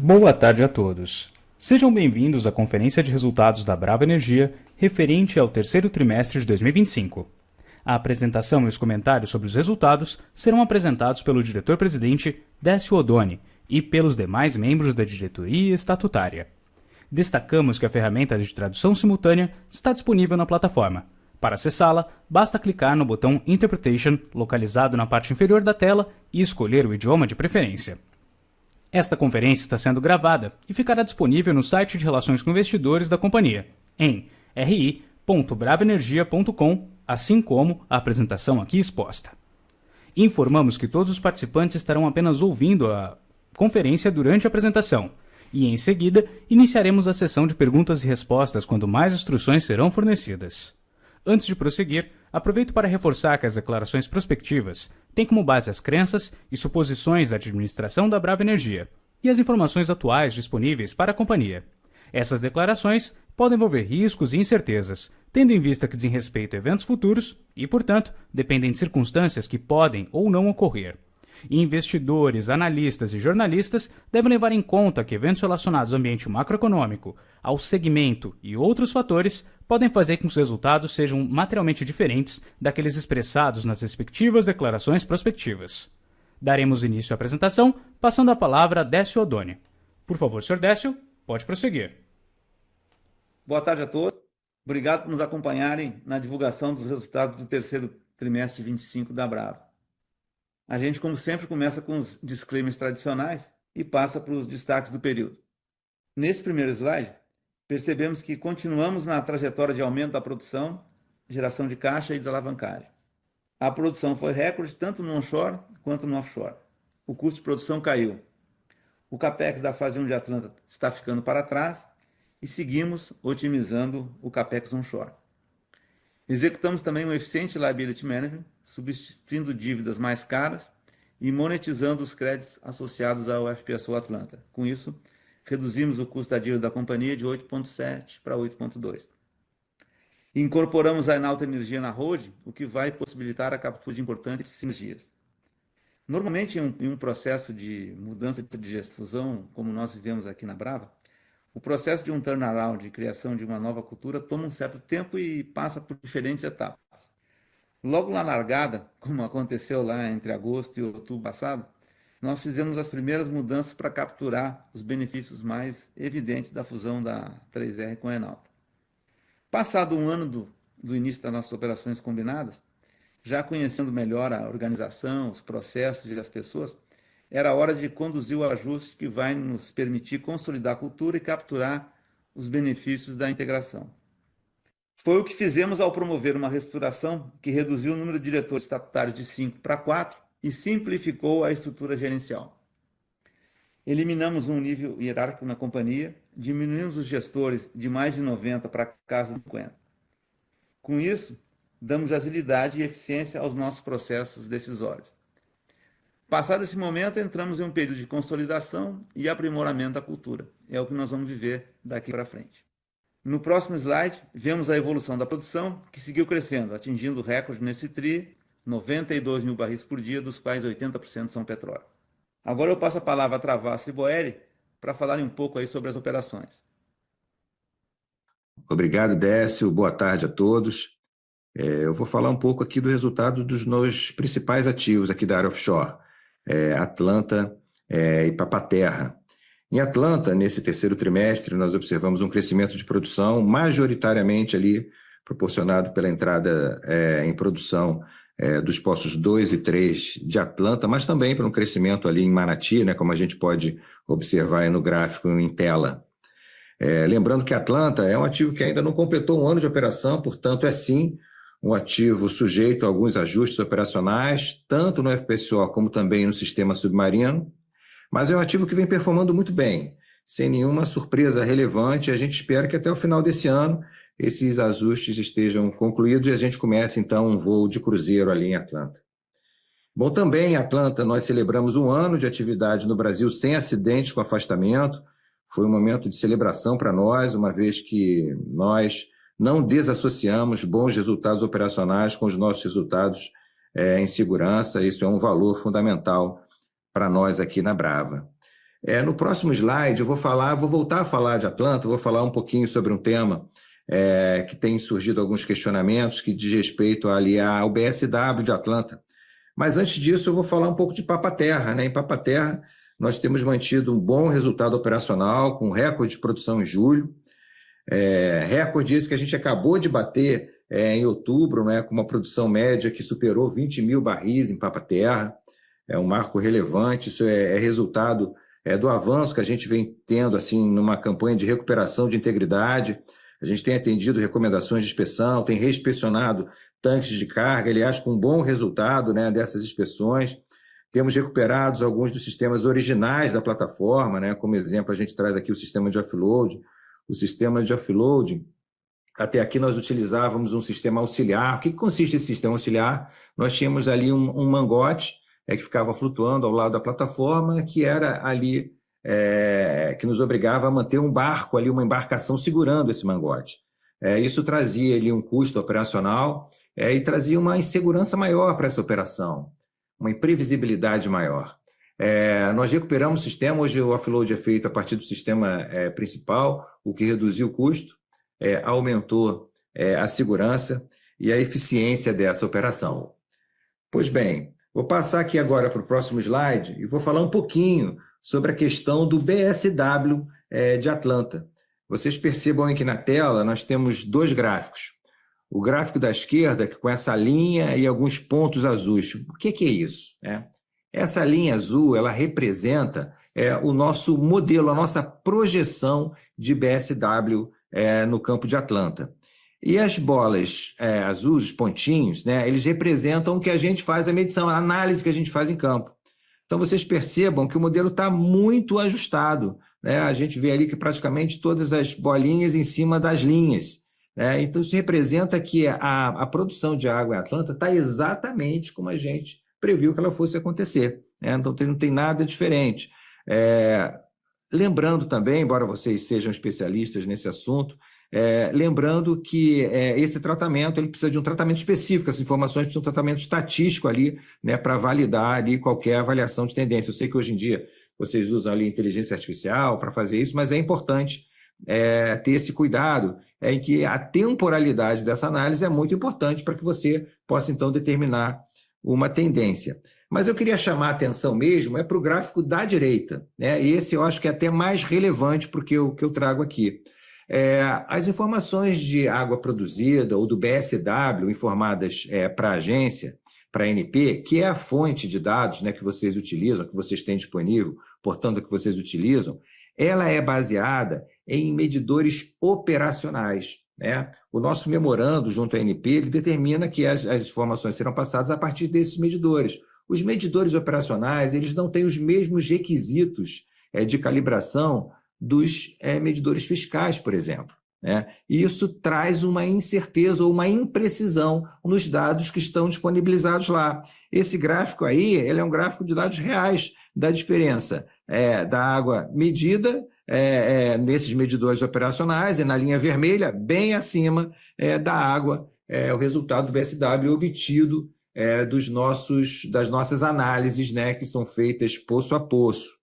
Boa tarde a todos. Sejam bem-vindos à conferência de resultados da Brava Energia referente ao terceiro trimestre de 2025. A apresentação e os comentários sobre os resultados serão apresentados pelo diretor-presidente Décio Oddone e pelos demais membros da diretoria estatutária. Destacamos que a ferramenta de tradução simultânea está disponível na plataforma. Para acessá-la, basta clicar no botão Interpretation, localizado na parte inferior da tela, e escolher o idioma de preferência. Esta conferência está sendo gravada e ficará disponível no site de Relações com Investidores da companhia, em ri.bravaenergia.com, assim como a apresentação aqui exposta. Informamos que todos os participantes estarão apenas ouvindo a conferência durante a apresentação, e em seguida iniciaremos a sessão de perguntas e respostas quando mais instruções serão fornecidas. Antes de prosseguir, aproveito para reforçar que as declarações prospectivas têm como base as crenças e suposições da administração da Brava Energia e as informações atuais disponíveis para a companhia. Essas declarações podem envolver riscos e incertezas, tendo em vista que dizem respeito a eventos futuros e, portanto, dependem de circunstâncias que podem ou não ocorrer. Investidores, analistas e jornalistas devem levar em conta que eventos relacionados ao ambiente macroeconômico, ao segmento e outros fatores podem fazer com que os resultados sejam materialmente diferentes daqueles expressados nas respectivas declarações prospectivas. Daremos início à apresentação, passando a palavra a Décio Oddone. Por favor, Sr. Décio, pode prosseguir. Boa tarde a todos. Obrigado por nos acompanharem na divulgação dos resultados do terceiro trimestre de 25 da Brava. A gente, como sempre, começa com os disclaimers tradicionais e passa para os destaques do período. Nesse primeiro slide, percebemos que continuamos na trajetória de aumento da produção, geração de caixa e desalavancagem. A produção foi recorde tanto no onshore quanto no offshore. O custo de produção caiu. O CAPEX da fase 1 de Atlanta está ficando para trás e seguimos otimizando o CAPEX onshore. Executamos também um eficiente liability management, substituindo dívidas mais caras e monetizando os créditos associados ao FPSO Atlanta. Com isso, reduzimos o custo da dívida da companhia de 8,7 para 8,2. Incorporamos a Enalta Energia na holding, o que vai possibilitar a captura de importantes sinergias. Normalmente, em um processo de mudança de gestão, como nós vivemos aqui na Brava, o processo de um turnaround, de criação de uma nova cultura, toma um certo tempo e passa por diferentes etapas. Logo na largada, como aconteceu lá entre agosto e outubro passado, nós fizemos as primeiras mudanças para capturar os benefícios mais evidentes da fusão da 3R com a Enalta. Passado um ano do início das nossas operações combinadas, já conhecendo melhor a organização, os processos e as pessoas, era hora de conduzir o ajuste que vai nos permitir consolidar a cultura e capturar os benefícios da integração. Foi o que fizemos ao promover uma reestruturação que reduziu o número de diretores estatutários de 5 para 4 e simplificou a estrutura gerencial. Eliminamos um nível hierárquico na companhia, diminuímos os gestores de mais de 90 para casa de 50. Com isso, damos agilidade e eficiência aos nossos processos decisórios. Passado esse momento, entramos em um período de consolidação e aprimoramento da cultura. É o que nós vamos viver daqui para frente. No próximo slide, vemos a evolução da produção, que seguiu crescendo, atingindo o recorde nesse TRI, 92 mil barris por dia, dos quais 80% são petróleo. Agora eu passo a palavra a Travassos e Boeri para falarem um pouco aí sobre as operações. Obrigado, Décio. Boa tarde a todos. Eu vou falar um pouco aqui do resultado dos meus principais ativos aqui da área offshore, Atlanta e Papa-Terra. Em Atlanta, nesse terceiro trimestre, nós observamos um crescimento de produção majoritariamente ali proporcionado pela entrada em produção dos postos 2 e 3 de Atlanta, mas também por um crescimento ali em Manati, né, como a gente pode observar aí no gráfico em tela. Lembrando que Atlanta é um ativo que ainda não completou um ano de operação, portanto é sim um ativo sujeito a alguns ajustes operacionais, tanto no FPSO como também no sistema submarino, mas é um ativo que vem performando muito bem, sem nenhuma surpresa relevante. A gente espera que até o final desse ano esses ajustes estejam concluídos e a gente comece então um voo de cruzeiro ali em Atlanta. Bom, também em Atlanta nós celebramos um ano de atividade no Brasil sem acidentes com afastamento. Foi um momento de celebração para nós, uma vez que nós não desassociamos bons resultados operacionais com os nossos resultados em segurança. Isso é um valor fundamental para nós aqui na Brava. No próximo slide eu vou voltar a falar de Atlanta, vou falar um pouquinho sobre um tema que tem surgido alguns questionamentos que diz respeito ali ao BSW de Atlanta. Mas antes disso eu vou falar um pouco de Papa-Terra, né? Em Papa-Terra nós temos mantido um bom resultado operacional, com recorde de produção em julho, recorde esse que a gente acabou de bater em outubro, né? Com uma produção média que superou 20 mil barris em Papa-Terra, é um marco relevante, isso é resultado do avanço que a gente vem tendo assim, numa campanha de recuperação de integridade. A gente tem atendido recomendações de inspeção, tem reinspecionado tanques de carga, aliás, com um bom resultado, né, dessas inspeções. Temos recuperado alguns dos sistemas originais da plataforma, né, como exemplo, a gente traz aqui o sistema de offload. O sistema de offload, até aqui nós utilizávamos um sistema auxiliar. O que consiste esse sistema auxiliar? Nós tínhamos ali um mangote que ficava flutuando ao lado da plataforma, que era ali, que nos obrigava a manter um barco ali, uma embarcação segurando esse mangote. Isso trazia ali um custo operacional e trazia uma insegurança maior para essa operação, uma imprevisibilidade maior. Nós recuperamos o sistema, hoje o offload é feito a partir do sistema principal, o que reduziu o custo, aumentou a segurança e a eficiência dessa operação. Pois bem, vou passar aqui agora para o próximo slide e vou falar um pouquinho sobre a questão do BSW de Atlanta. Vocês percebam aqui na tela, nós temos dois gráficos. O gráfico da esquerda, com essa linha e alguns pontos azuis. O que é isso? Essa linha azul, ela representa o nosso modelo, a nossa projeção de BSW no campo de Atlanta. E as bolas azuis, os pontinhos, né, eles representam o que a gente faz, a medição, a análise que a gente faz em campo. Então, vocês percebam que o modelo está muito ajustado, né? A gente vê ali que praticamente todas as bolinhas em cima das linhas. Então, isso representa que a produção de água em Atlanta está exatamente como a gente previu que ela fosse acontecer. Então, não tem nada diferente. Lembrando também, embora vocês sejam especialistas nesse assunto, lembrando que esse tratamento ele precisa de um tratamento específico, essas informações precisam de um tratamento estatístico ali, né, para validar ali qualquer avaliação de tendência. Eu sei que hoje em dia vocês usam ali inteligência artificial para fazer isso, mas é importante ter esse cuidado em que a temporalidade dessa análise é muito importante para que você possa, então, determinar uma tendência. Mas eu queria chamar a atenção mesmo para o gráfico da direita, né? E esse eu acho que é até mais relevante para o que eu trago aqui. As informações de água produzida ou do BSW informadas para a agência, para a ANP, que é a fonte de dados, né, que vocês utilizam, que vocês têm disponível, portanto, que vocês utilizam, ela é baseada em medidores operacionais, né? O nosso memorando junto à ANP, ele determina que as informações serão passadas a partir desses medidores. Os medidores operacionais, eles não têm os mesmos requisitos de calibração dos medidores fiscais, por exemplo, né? E isso traz uma incerteza ou uma imprecisão nos dados que estão disponibilizados lá. Esse gráfico aí, ele é um gráfico de dados reais da diferença da água medida nesses medidores operacionais, na linha vermelha, bem acima da água, o resultado do BSW obtido das nossas análises, né, que são feitas poço a poço.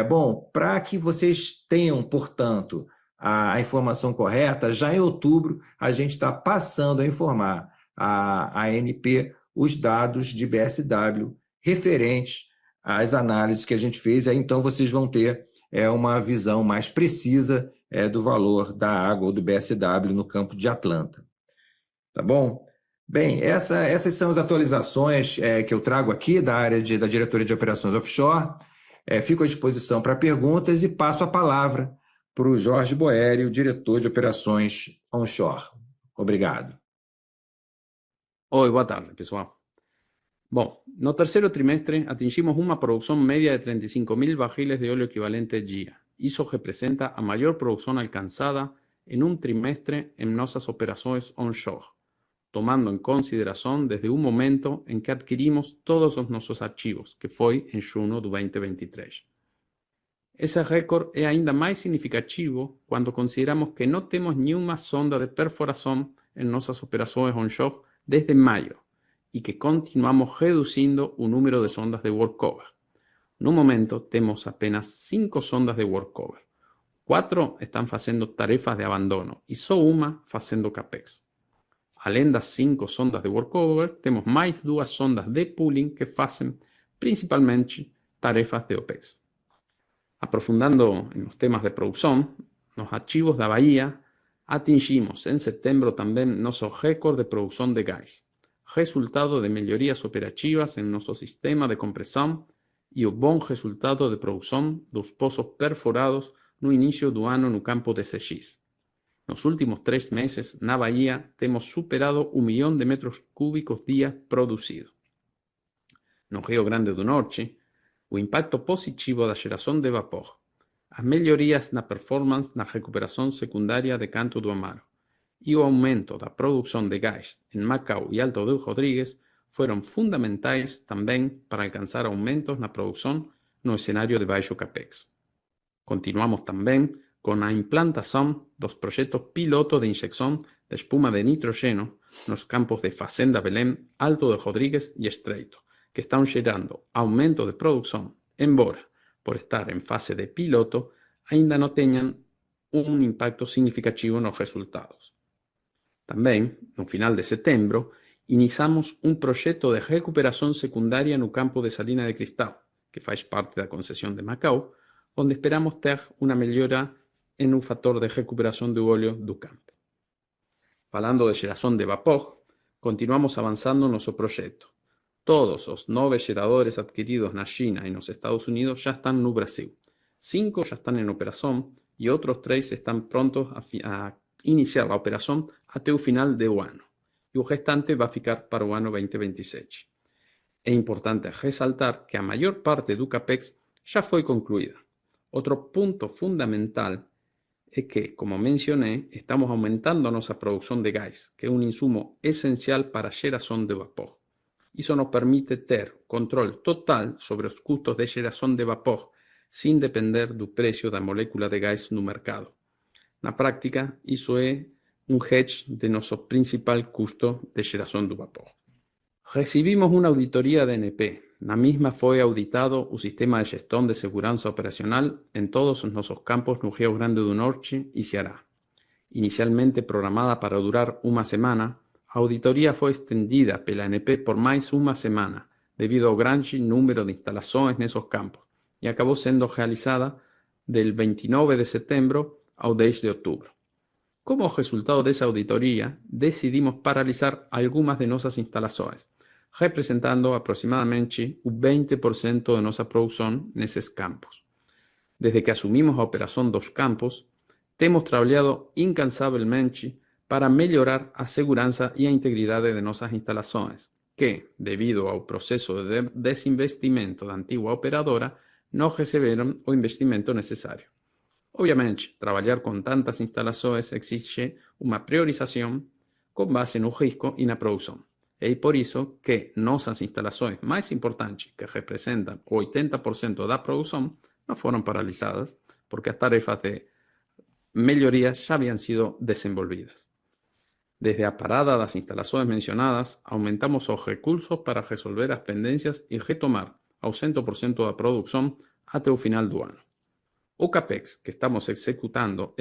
Bom, para que vocês tenham, portanto, a informação correta, já em outubro a gente está passando a informar a ANP os dados de BSW referentes às análises que a gente fez, aí então vocês vão ter uma visão mais precisa do valor da água ou do BSW no campo de Atlanta. Tá bom? Bem, essas são as atualizações que eu trago aqui da área da Diretoria de Operações Offshore. Fico à disposição para perguntas e passo a palavra para o Jorge Boeri, o diretor de Operações Onshore. Obrigado. Oi, boa tarde, pessoal. Bom, no terceiro trimestre atingimos uma produção média de 35.000 barriles de óleo equivalente dia. Isso representa a maior produção alcançada em um trimestre em nossas operações onshore, tomando em consideração desde o momento em que adquirimos todos os nossos arquivos, que foi em junho de 2023. Esse recorde é ainda mais significativo quando consideramos que não temos nenhuma sonda de perfuração em nossas operações onshore desde maio e que continuamos reduzindo o número de sondas de workover. No momento, temos apenas 5 sondas de workover. 4 estão fazendo tarefas de abandono e só uma fazendo capex. Além das 5 sondas de workover, temos mais 2 sondas de pooling que fazem principalmente tarefas de OPEX. Aprofundando en los temas de producción, nos archivos da Bahía, atingimos en setembro también nuestro récord de producción de gas, resultado de melhorías operativas en nuestro sistema de compresión y un buen resultado de producción dos pozos perforados no inicio do ano no campo de CX. Nos últimos 3 meses, na Bahía, temos superado 1 millón de metros cúbicos día producido. No Rio Grande do Norte, o impacto positivo da geração de vapor, as melhorias na performance na recuperação secundária de Canto do Amaro e o aumento da produção de gás em Macau e Alto do Rodrigues foram fundamentais também para alcançar aumentos na produção no cenário de baixo capex. Continuamos também com a implantação dos projetos piloto de injeção de espuma de nitrogênio nos campos de Fazenda Belém, Alto do Rodrigues e Estreito, que estão gerando aumento de produção, embora, por estar em fase de piloto, ainda não tenham um impacto significativo nos resultados. Também, no final de setembro, iniciamos um projeto de recuperação secundária no campo de Salina de Cristal, que faz parte da concessão de Macau, onde esperamos ter uma melhora em um fator de recuperação do óleo do campo. Falando de geração de vapor, continuamos avançando nosso projeto. Todos os 9 geradores adquiridos na China e nos Estados Unidos já estão no Brasil. 5 já estão em operação e outros 3 estão prontos a iniciar a operação até o final do ano. E o restante vai ficar para o ano 2027. É importante ressaltar que a maior parte do CAPEX já foi concluída. Outro ponto fundamental é que, como mencionei, estamos aumentando a nossa produção de gás, que é um insumo essencial para a geração de vapor. Isso nos permite ter controle total sobre os custos de geração de vapor, sem depender do preço da molécula de gás no mercado. Na prática, isso é um hedge de nosso principal custo de geração do vapor. Recibimos uma auditoria da ANP. Na mesma foi auditado o sistema de gestão de segurança operacional em todos os nossos campos no Rio Grande do Norte e Ceará. Inicialmente programada para durar uma semana, a auditoria foi estendida pela ANP por mais uma semana, devido ao grande número de instalações nesses campos, e acabou sendo realizada del 29 de setembro ao 10 de outubro. Como resultado dessa auditoria, decidimos paralisar algumas de nossas instalações, representando aproximadamente o 20% de nossa produção nesses campos. Desde que assumimos a operação dos campos, temos trabalhado incansavelmente para melhorar a segurança e a integridade de nossas instalações, que, devido ao processo de desinvestimento da antiga operadora, não receberam o investimento necessário. Obviamente, trabalhar com tantas instalações exige uma priorização com base no risco e na produção. É por isso que nossas instalações mais importantes, que representam 80% da produção, não foram paralisadas, porque as tarefas de melhorias já haviam sido desenvolvidas. Desde a parada das instalações mencionadas, aumentamos os recursos para resolver as pendências e retomar ao 100% da produção até o final do ano. O CAPEX que estamos executando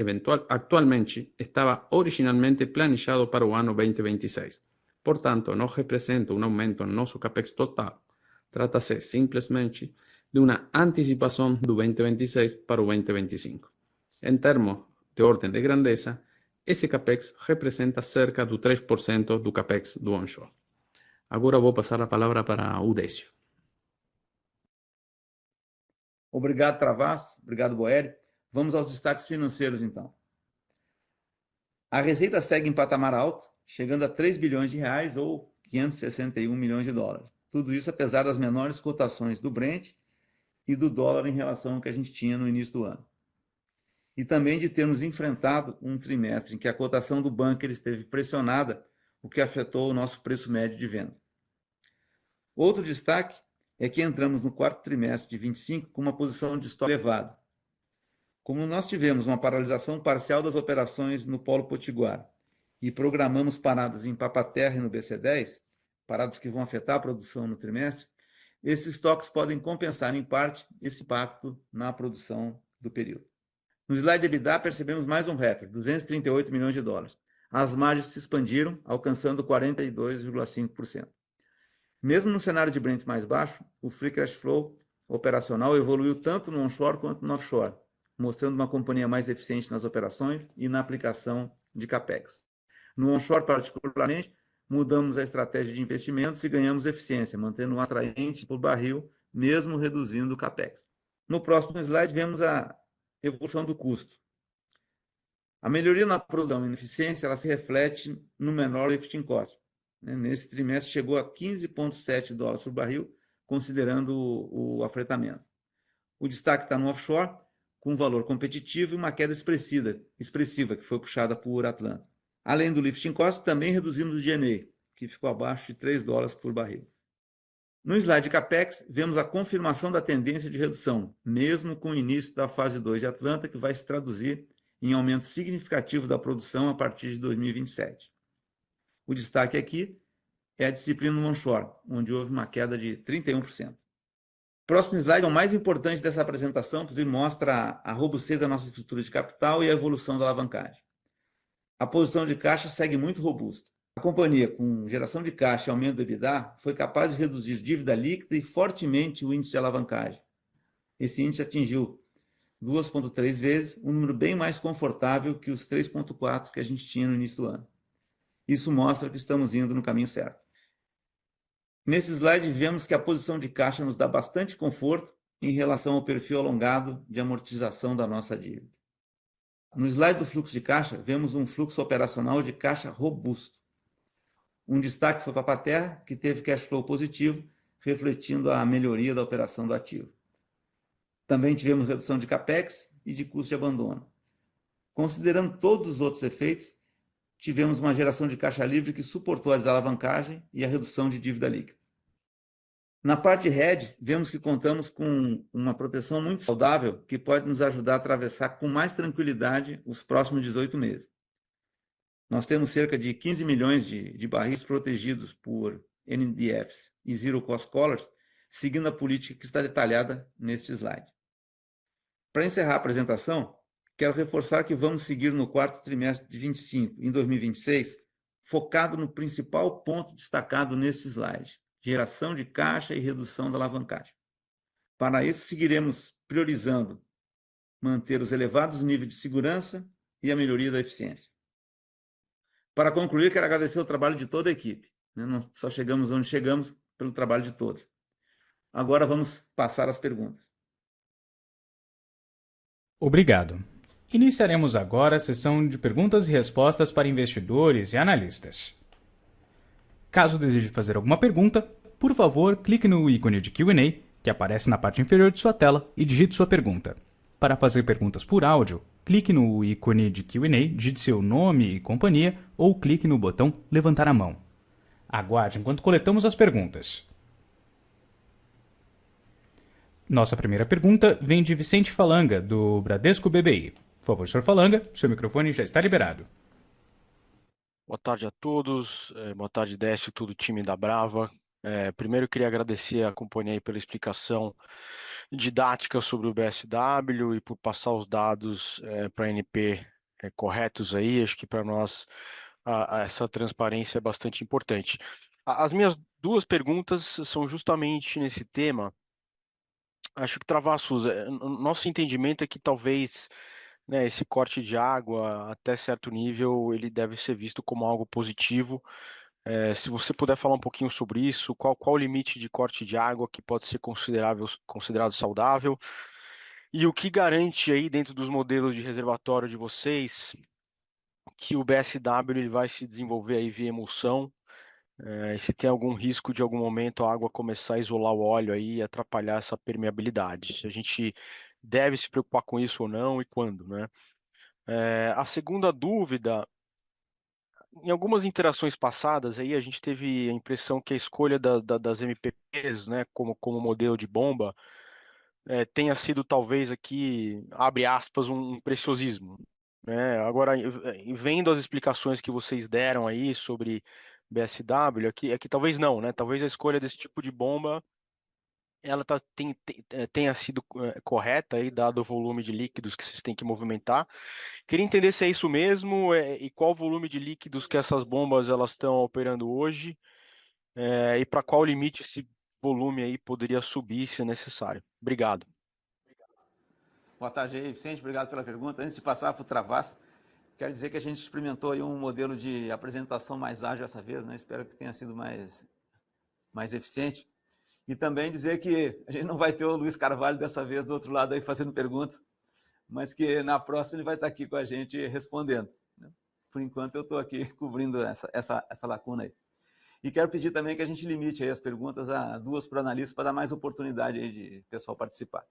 actualmente estava originalmente planejado para o ano 2026. Portanto, não representa um aumento no nosso CAPEX total. Trata-se simplesmente de uma antecipação do 2026 para o 2025. Em termos de ordem de grandeza, esse CAPEX representa cerca do 3% do CAPEX do onshore. Agora vou passar a palavra para o Décio. Obrigado, Travassos. Obrigado, Boeri. Vamos aos destaques financeiros, então. A receita segue em patamar alto, chegando a 3 bilhões de reais ou 561 milhões de dólares. Tudo isso apesar das menores cotações do Brent e do dólar em relação ao que a gente tinha no início do ano. E também de termos enfrentado um trimestre em que a cotação do bunker esteve pressionada, o que afetou o nosso preço médio de venda. Outro destaque é que entramos no quarto trimestre de 25 com uma posição de estoque elevada. Como nós tivemos uma paralisação parcial das operações no Polo Potiguar e programamos paradas em Papa-Terra e no BC10, paradas que vão afetar a produção no trimestre, esses estoques podem compensar, em parte, esse impacto na produção do período. No slide de EBITDA, percebemos mais um recorde, 238 milhões de dólares. As margens se expandiram, alcançando 42,5%. Mesmo no cenário de Brent mais baixo, o free cash flow operacional evoluiu tanto no onshore quanto no offshore, mostrando uma companhia mais eficiente nas operações e na aplicação de capex. No onshore, particularmente, mudamos a estratégia de investimentos e ganhamos eficiência, mantendo um atraente por barril, mesmo reduzindo o capex. No próximo slide, vemos a evolução do custo. A melhoria na produção e na eficiência ela se reflete no menor lifting cost. Nesse trimestre chegou a 15,7 dólares por barril, considerando o afretamento. O destaque está no offshore, com um valor competitivo e uma queda expressiva, que foi puxada por Atlanta. Além do lifting cost, também reduzimos o G&A, que ficou abaixo de 3 dólares por barril. No slide de CAPEX, vemos a confirmação da tendência de redução, mesmo com o início da fase 2 de Atlanta, que vai se traduzir em aumento significativo da produção a partir de 2027. O destaque aqui é a disciplina no onshore, onde houve uma queda de 31%. Próximo slide é o mais importante dessa apresentação, pois ele mostra a robustez da nossa estrutura de capital e a evolução da alavancagem. A posição de caixa segue muito robusta. A companhia, com geração de caixa e aumento do EBITDA, foi capaz de reduzir dívida líquida e fortemente o índice de alavancagem. Esse índice atingiu 2,3 vezes, um número bem mais confortável que os 3,4 que a gente tinha no início do ano. Isso mostra que estamos indo no caminho certo. Nesse slide, vemos que a posição de caixa nos dá bastante conforto em relação ao perfil alongado de amortização da nossa dívida. No slide do fluxo de caixa, vemos um fluxo operacional de caixa robusto. Um destaque foi para a Paterra, que teve cash flow positivo, refletindo a melhoria da operação do ativo. Também tivemos redução de capex e de custo de abandono. Considerando todos os outros efeitos, tivemos uma geração de caixa livre que suportou a desalavancagem e a redução de dívida líquida. Na parte hedge, vemos que contamos com uma proteção muito saudável que pode nos ajudar a atravessar com mais tranquilidade os próximos 18 meses. Nós temos cerca de 15 milhões de barris protegidos por NDFs e Zero Cost Collars, seguindo a política que está detalhada neste slide. Para encerrar a apresentação, quero reforçar que vamos seguir no quarto trimestre de 25, em 2026, focado no principal ponto destacado neste slide, geração de caixa e redução da alavancagem. Para isso, seguiremos priorizando manter os elevados níveis de segurança e a melhoria da eficiência. Para concluir, quero agradecer o trabalho de toda a equipe. Não só chegamos onde chegamos pelo trabalho de todos. Agora vamos passar às perguntas. Obrigado. Iniciaremos agora a sessão de perguntas e respostas para investidores e analistas. Caso deseje fazer alguma pergunta, por favor, clique no ícone de Q&A, que aparece na parte inferior de sua tela, e digite sua pergunta. Para fazer perguntas por áudio, clique no ícone de Q&A, digite seu nome e companhia, ou clique no botão Levantar a mão. Aguarde enquanto coletamos as perguntas. Nossa primeira pergunta vem de Vicente Falanga, do Bradesco BBI. Por favor, Sr. Falanga, seu microfone já está liberado. Boa tarde a todos, boa tarde Décio, todo o time da Brava. Primeiro eu queria agradecer a companhia pela explicação didática sobre o BSW e por passar os dados para a ANP corretos aí. Acho que para nós essa transparência é bastante importante. As minhas duas perguntas são justamente nesse tema. Acho que, Travassos, nosso entendimento é que talvez esse corte de água, até certo nível, ele deve ser visto como algo positivo. Se você puder falar um pouquinho sobre isso, qual o limite de corte de água que pode ser considerado saudável, e o que garante aí dentro dos modelos de reservatório de vocês que o BSW ele vai se desenvolver aí via emulsão, e se tem algum risco de algum momento a água começar a isolar o óleo aí e atrapalhar essa permeabilidade. Se a gente deve se preocupar com isso ou não e quando, né? A segunda dúvida, em algumas interações passadas aí a gente teve a impressão que a escolha das MPPs, né, como modelo de bomba, tenha sido talvez aqui, abre aspas, um preciosismo, né? Agora, vendo as explicações que vocês deram aí sobre BSW, aqui talvez não, né? Talvez a escolha desse tipo de bomba ela tenha sido correta aí, dado o volume de líquidos que vocês têm que movimentar. Queria entender se é isso mesmo e qual o volume de líquidos que essas bombas elas estão operando hoje e para qual limite esse volume aí poderia subir se necessário. Obrigado. Boa tarde aí, Vicente. Obrigado pela pergunta. Antes de passar para o Travassos, quero dizer que a gente experimentou aí um modelo de apresentação mais ágil dessa vez, né? Espero que tenha sido mais eficiente. E também dizer que a gente não vai ter o Luiz Carvalho dessa vez do outro lado aí fazendo perguntas, mas que na próxima ele vai estar aqui com a gente respondendo. Por enquanto eu estou aqui cobrindo essa lacuna aí. E quero pedir também que a gente limite aí as perguntas a 2 para o analista para dar mais oportunidade aí de pessoal participar.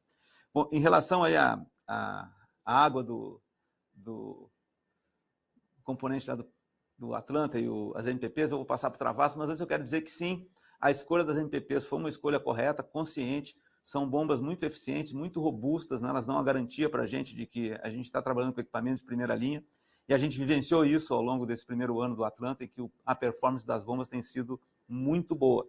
Bom, em relação aí à água do componente lá do Atlanta e as MPPs, eu vou passar para o Travassos, mas antes eu quero dizer que sim, a escolha das MPPs foi uma escolha correta, consciente, são bombas muito eficientes, muito robustas, né? Elas dão a garantia para a gente de que a gente está trabalhando com equipamento de primeira linha, e a gente vivenciou isso ao longo desse primeiro ano do Atlanta, e que a performance das bombas tem sido muito boa.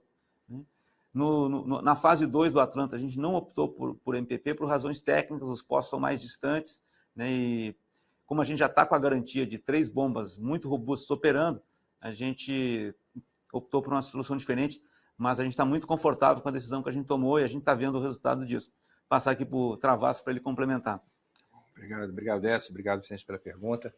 Na fase 2 do Atlanta, a gente não optou por MPP por razões técnicas, os postos são mais distantes, né? E como a gente já está com a garantia de 3 bombas muito robustas operando, a gente optou por uma solução diferente, mas a gente está muito confortável com a decisão que a gente tomou e a gente está vendo o resultado disso. Passar aqui para o Travassos para ele complementar. Obrigado, Décio. Obrigado, Vicente, pela pergunta.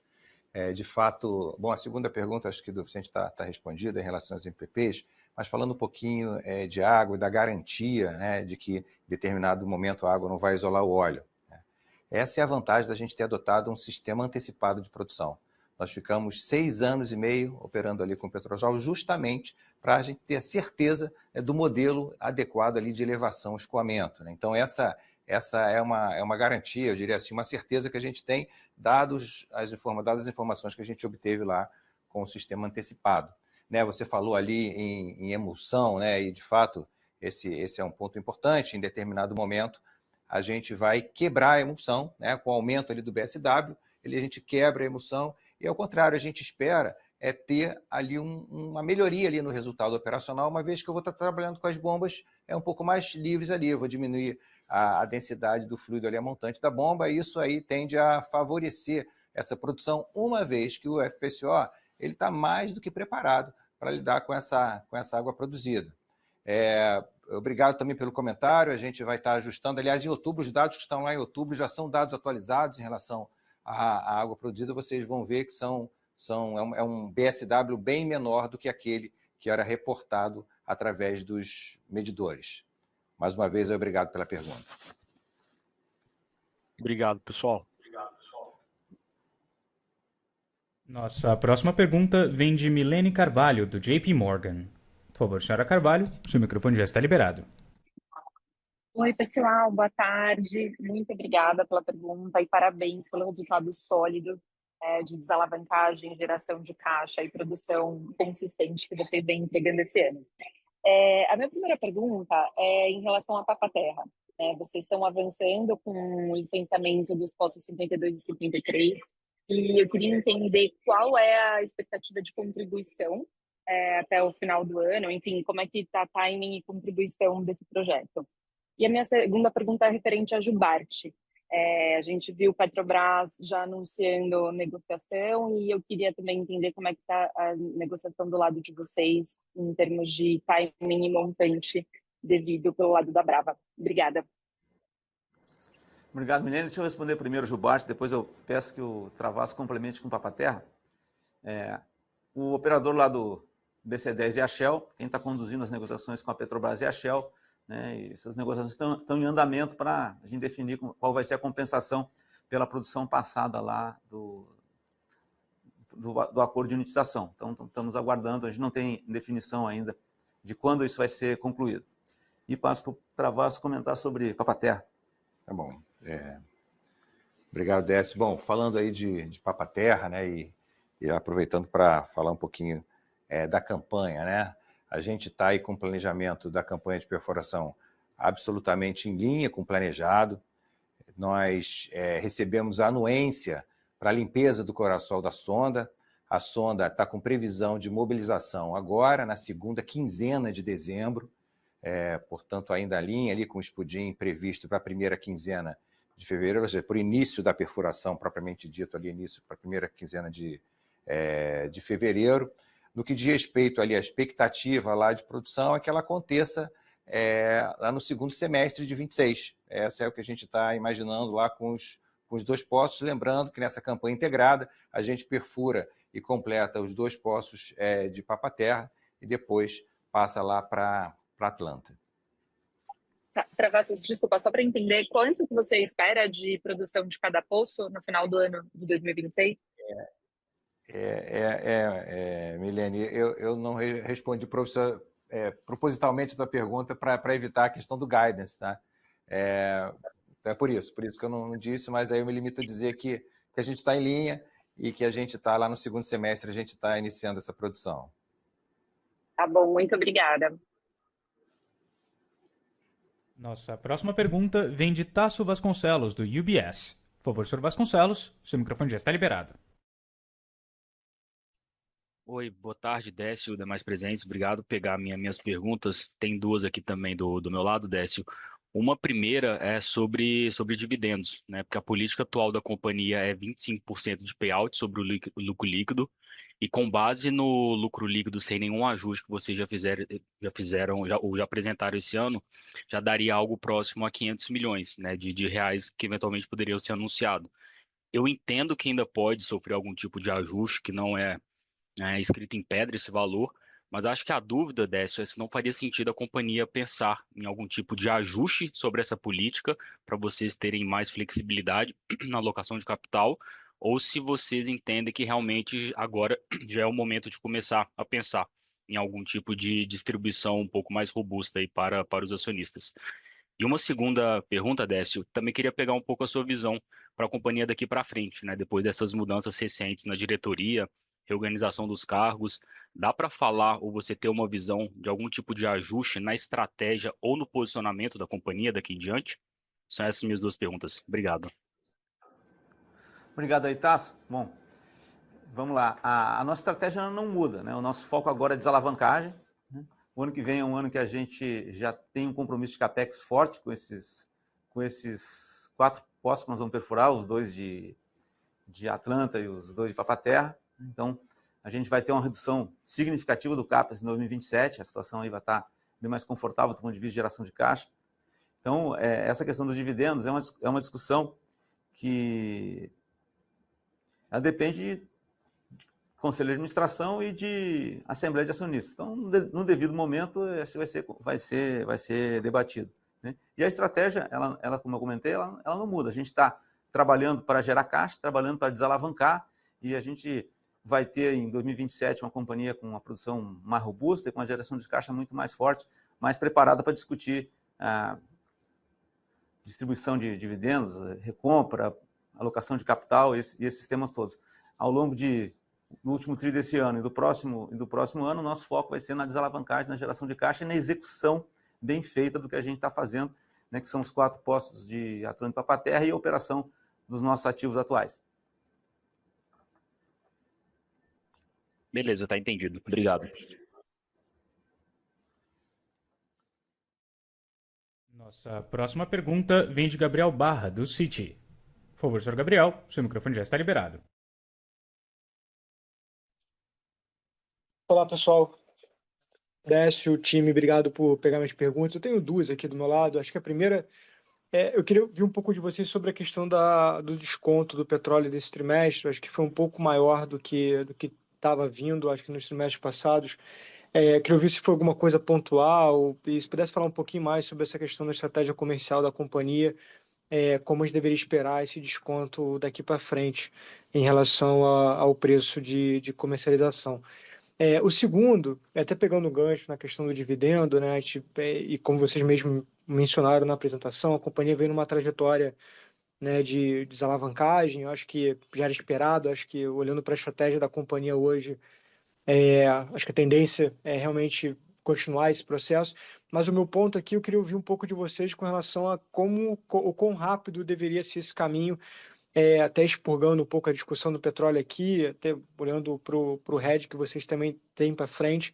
De fato, bom, a segunda pergunta, acho que do Vicente está respondida em relação às MPPs, mas falando um pouquinho de água e da garantia, né, de que em determinado momento a água não vai isolar o óleo. Né? Essa é a vantagem da gente ter adotado um sistema antecipado de produção. Nós ficamos 6 anos e meio operando ali com o Petrosol justamente para a gente ter a certeza do modelo adequado ali de elevação, escoamento. Né? Então, essa é uma garantia, eu diria assim, uma certeza que a gente tem, dadas as informações que a gente obteve lá com o sistema antecipado. Né? Você falou ali em emulsão, né? E de fato, esse é um ponto importante. Em determinado momento, a gente vai quebrar a emulsão, né? Com o aumento ali do BSW, a gente quebra a emulsão, e ao contrário, a gente espera ter ali uma melhoria ali no resultado operacional, uma vez que eu vou estar trabalhando com as bombas um pouco mais livres ali, eu vou diminuir a densidade do fluido ali, a montante da bomba, e isso aí tende a favorecer essa produção, uma vez que o FPSO ele está mais do que preparado para lidar com essa água produzida. Obrigado também pelo comentário, a gente vai estar ajustando, aliás, em outubro, os dados que estão lá em outubro já são dados atualizados em relação à água produzida, vocês vão ver que é um BSW bem menor do que aquele que era reportado através dos medidores. Mais uma vez, obrigado pela pergunta. Obrigado, pessoal. Nossa próxima pergunta vem de Milene Carvalho, do JP Morgan. Por favor, senhora Carvalho, seu microfone já está liberado. Oi, pessoal, boa tarde. Muito obrigada pela pergunta e parabéns pelo resultado sólido de desalavancagem, geração de caixa e produção consistente que vocês vêm entregando esse ano. A minha primeira pergunta é em relação à Papa-Terra. Vocês estão avançando com o licenciamento dos postos 52 e 53 e eu queria entender qual é a expectativa de contribuição até o final do ano, enfim, como é que está timing e contribuição desse projeto. E a minha segunda pergunta é referente a Jubarte. A gente viu Petrobras já anunciando negociação e eu queria também entender como é que está a negociação do lado de vocês em termos de timing e montante devido pelo lado da Brava. Obrigada. Obrigado, Milene. Deixa eu responder primeiro o Jubarte, depois eu peço que o Travassos complemente com o Papa-Terra. O operador lá do BC10 é a Shell, quem está conduzindo as negociações com a Petrobras é a Shell, né? E essas negociações estão em andamento para a gente definir qual vai ser a compensação pela produção passada lá do acordo de unitização. Então, estamos aguardando, a gente não tem definição ainda de quando isso vai ser concluído. E passo para o Travassos comentar sobre Papa-Terra. Tá bom. Obrigado, Décio. Bom, falando aí de Papa-Terra, né, e aproveitando para falar um pouquinho da campanha, né? A gente está aí com o planejamento da campanha de perfuração absolutamente em linha com o planejado. Nós recebemos a anuência para a limpeza do coração da sonda. A sonda está com previsão de mobilização agora, na segunda quinzena de dezembro. portanto, ainda em linha ali com o SPUDIM previsto para a primeira quinzena de fevereiro, ou seja, por início da perfuração, propriamente dito, ali início para a primeira quinzena de fevereiro. No que diz respeito ali à expectativa lá de produção, é que ela aconteça lá no segundo semestre de 26. Essa é o que a gente está imaginando lá com os 2 poços, lembrando que nessa campanha integrada a gente perfura e completa os 2 poços de Papa-Terra e depois passa lá para Atlanta. Travassos, desculpa, só para entender, quanto que você espera de produção de cada poço no final do ano de 2026? Milene, eu não respondi propositalmente a tua pergunta para evitar a questão do guidance, tá? É por isso que eu não disse, mas aí eu me limito a dizer que a gente está em linha e que a gente está lá no segundo semestre, a gente está iniciando essa produção. Tá bom, muito obrigada. Nossa próxima pergunta vem de Tasso Vasconcelos, do UBS. Por favor, Sr. Vasconcelos, seu microfone já está liberado. Oi, boa tarde, Décio, demais presentes. Obrigado por pegar minhas perguntas. Tem 2 aqui também do meu lado, Décio. Uma primeira é sobre dividendos, né? Porque a política atual da companhia é 25% de payout sobre o lucro líquido, e com base no lucro líquido sem nenhum ajuste que vocês já apresentaram esse ano, já daria algo próximo a 500 milhões, né, de reais que eventualmente poderiam ser anunciado. Eu entendo que ainda pode sofrer algum tipo de ajuste, que não é escrito em pedra esse valor, mas acho que a dúvida, Décio, é se não faria sentido a companhia pensar em algum tipo de ajuste sobre essa política para vocês terem mais flexibilidade na alocação de capital, ou se vocês entendem que realmente agora já é o momento de começar a pensar em algum tipo de distribuição um pouco mais robusta aí para os acionistas. E uma segunda pergunta, Décio, também queria pegar um pouco a sua visão para a companhia daqui para frente, né? Depois dessas mudanças recentes na diretoria, reorganização dos cargos, dá para falar ou você ter uma visão de algum tipo de ajuste na estratégia ou no posicionamento da companhia daqui em diante? São essas minhas 2 perguntas. Obrigado. Obrigado aí, Tasso. Bom, vamos lá. A nossa estratégia não muda, né? O nosso foco agora é desalavancagem. O ano que vem é um ano que a gente já tem um compromisso de capex forte com esses 4 poços que nós vamos perfurar, os 2 de Atlanta e os 2 de Papa-Terra. Então, a gente vai ter uma redução significativa do CAPEX em 2027, a situação aí vai estar bem mais confortável do ponto de vista de geração de caixa. Então, essa questão dos dividendos é uma discussão que ela depende de Conselho de Administração e de Assembleia de Acionistas. Então, no devido momento, esse vai ser debatido, né? E a estratégia, ela, como eu comentei, ela não muda. A gente está trabalhando para gerar caixa, trabalhando para desalavancar, e a gente vai ter em 2027 uma companhia com uma produção mais robusta e com uma geração de caixa muito mais forte, mais preparada para discutir a distribuição de dividendos, recompra, alocação de capital e esses temas todos. Ao longo do último tri desse ano e do próximo ano, o nosso foco vai ser na desalavancagem, na geração de caixa e na execução bem feita do que a gente está fazendo, né, que são os 4 postos de Atlanta e Papa-Terra e a operação dos nossos ativos atuais. Beleza, tá entendido. Obrigado. Nossa próxima pergunta vem de Gabriel Barra, do Citi. Por favor, Sr. Gabriel, seu microfone já está liberado. Olá, pessoal. Décio, time, obrigado por pegar minhas perguntas. Eu tenho 2 aqui do meu lado. Acho que a primeira eu queria ouvir um pouco de vocês sobre a questão do desconto do petróleo desse trimestre. Acho que foi um pouco maior do que estava vindo, acho que nos trimestres passados. Queria ouvir se foi alguma coisa pontual e se pudesse falar um pouquinho mais sobre essa questão da estratégia comercial da companhia, como a gente deveria esperar esse desconto daqui para frente em relação ao preço de comercialização. O segundo, até pegando o gancho na questão do dividendo, né, e como vocês mesmos mencionaram na apresentação, a companhia vem numa trajetória, né, de desalavancagem. Eu acho que já era esperado, acho que olhando para a estratégia da companhia hoje, acho que a tendência é realmente continuar esse processo, mas o meu ponto aqui, eu queria ouvir um pouco de vocês com relação a o quão rápido deveria ser esse caminho até expurgando um pouco a discussão do petróleo aqui, até olhando para o hedge que vocês também têm para frente,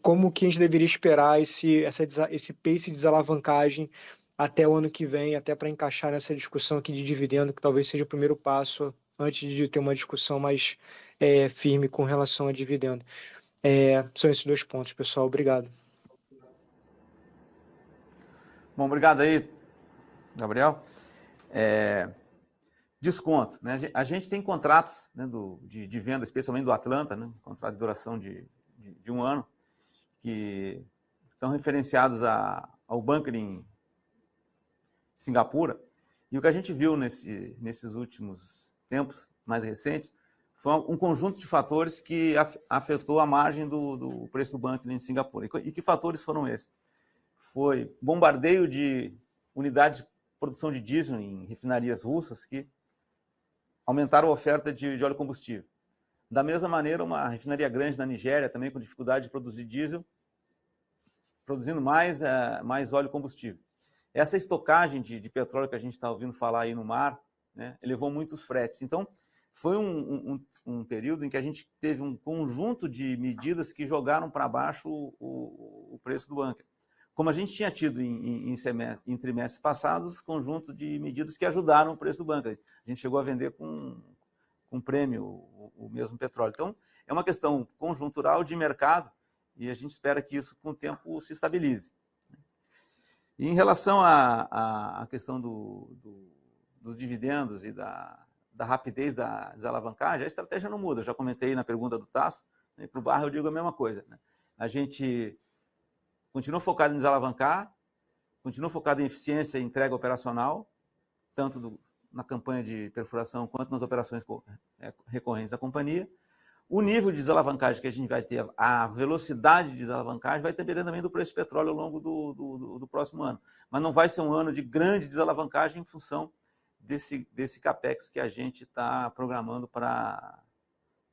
como que a gente deveria esperar esse pace de desalavancagem até o ano que vem, até para encaixar nessa discussão aqui de dividendo, que talvez seja o primeiro passo antes de ter uma discussão mais firme com relação a dividendo. São esses 2 pontos, pessoal. Obrigado. Bom, obrigado aí, Gabriel. Desconto, né? A gente tem contratos, né, de venda, especialmente do Atlanta, né, contrato de duração de 1 ano, que estão referenciados ao bunker em Singapura. E o que a gente viu nesses últimos tempos mais recentes foi um conjunto de fatores que afetou a margem do preço do bunker em Singapura. E que fatores foram esses? Foi bombardeio de unidades de produção de diesel em refinarias russas que aumentaram a oferta de óleo combustível. Da mesma maneira, uma refinaria grande na Nigéria, também com dificuldade de produzir diesel, produzindo mais óleo combustível. Essa estocagem de petróleo que a gente está ouvindo falar aí no mar, né, elevou muito os fretes. Então, foi um período em que a gente teve um conjunto de medidas que jogaram para baixo o preço do bunker. Como a gente tinha tido em trimestres passados, conjunto de medidas que ajudaram o preço do bunker. A gente chegou a vender com prêmio o mesmo petróleo. Então, é uma questão conjuntural de mercado e a gente espera que isso, com o tempo, se estabilize. E em relação à questão dos dividendos e da rapidez da desalavancagem, a estratégia não muda. Eu já comentei na pergunta do Tasso, né, para o Barra eu digo a mesma coisa, né? A gente continua focado em desalavancar, continua focado em eficiência e entrega operacional, tanto na campanha de perfuração quanto nas operações recorrentes da companhia. O nível de desalavancagem que a gente vai ter, a velocidade de desalavancagem, vai depender também do preço do petróleo ao longo do próximo ano. Mas não vai ser um ano de grande desalavancagem em função desse CAPEX que a gente está programando para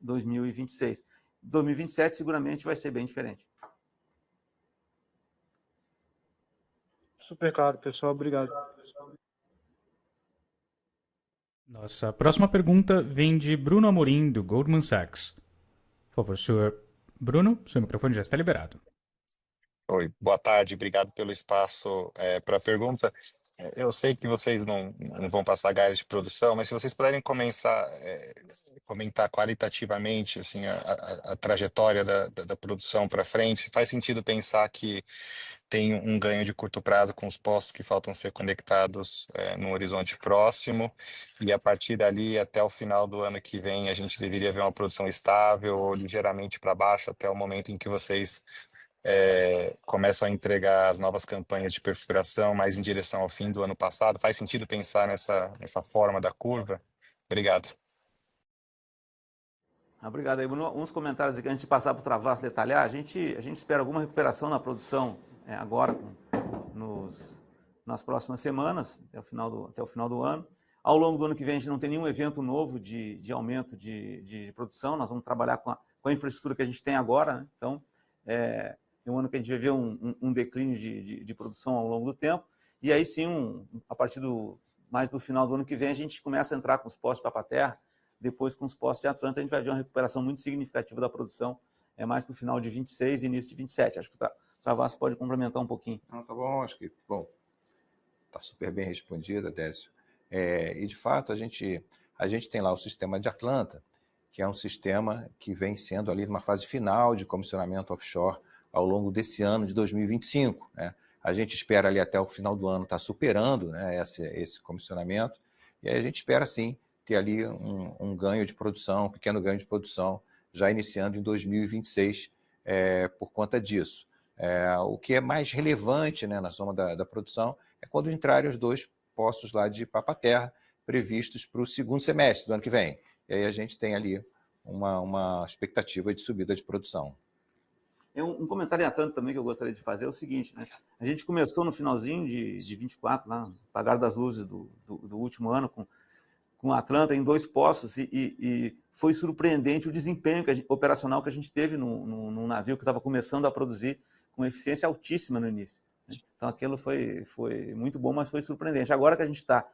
2026. 2027 seguramente vai ser bem diferente. Super claro, pessoal. Obrigado. Nossa próxima pergunta vem de Bruno Amorim, do Goldman Sachs. Por favor, senhor Bruno, seu microfone já está liberado. Oi, boa tarde, obrigado pelo espaço para a pergunta. Eu sei que vocês não vão passar gás de produção, mas se vocês puderem comentar qualitativamente assim, a trajetória da produção para frente, faz sentido pensar que tem um ganho de curto prazo com os postos que faltam ser conectados no horizonte próximo, e a partir dali até o final do ano que vem a gente deveria ver uma produção estável ou ligeiramente para baixo até o momento em que vocês começam a entregar as novas campanhas de perfuração mais em direção ao fim do ano passado. Faz sentido pensar nessa forma da curva? Obrigado. Obrigado aí, Bruno. Uns comentários aqui antes de passar para o Travassos detalhar. A gente espera alguma recuperação na produção agora, nas próximas semanas, até o final do ano. Ao longo do ano que vem, a gente não tem nenhum evento novo de aumento de produção. Nós vamos trabalhar com a infraestrutura que a gente tem agora, né? Então, é um ano que a gente vai ver um declínio de produção ao longo do tempo. E aí sim, a partir mais do final do ano que vem, a gente começa a entrar com os postos de Papa-Terra. Depois, com os postos de Atlanta, a gente vai ver uma recuperação muito significativa da produção, mais para o final de 26 e início de 27. Acho que o Travassos pode complementar um pouquinho. Não, tá bom, acho que, está super bem respondida, Décio. E, de fato, a gente tem lá o sistema de Atlanta, que é um sistema que vem sendo ali numa fase final de comissionamento offshore ao longo desse ano de 2025. Né? A gente espera ali até o final do ano estar superando, né, esse comissionamento, e aí a gente espera, sim, ter ali um ganho de produção, um pequeno ganho de produção, já iniciando em 2026 por conta disso. O que é mais relevante, né, na soma da produção é quando entrarem os 2 postos lá de Papa-Terra previstos para o segundo semestre do ano que vem. E aí a gente tem ali uma expectativa de subida de produção. Um comentário em Atlanta também que eu gostaria de fazer é o seguinte, né? A gente começou no finalzinho de 24, lá, no apagar das luzes do último ano, com Atlanta em 2 postos, e foi surpreendente o desempenho operacional que a gente teve num navio que estava começando a produzir com eficiência altíssima no início. Então aquilo foi muito bom, mas foi surpreendente. Agora que a gente está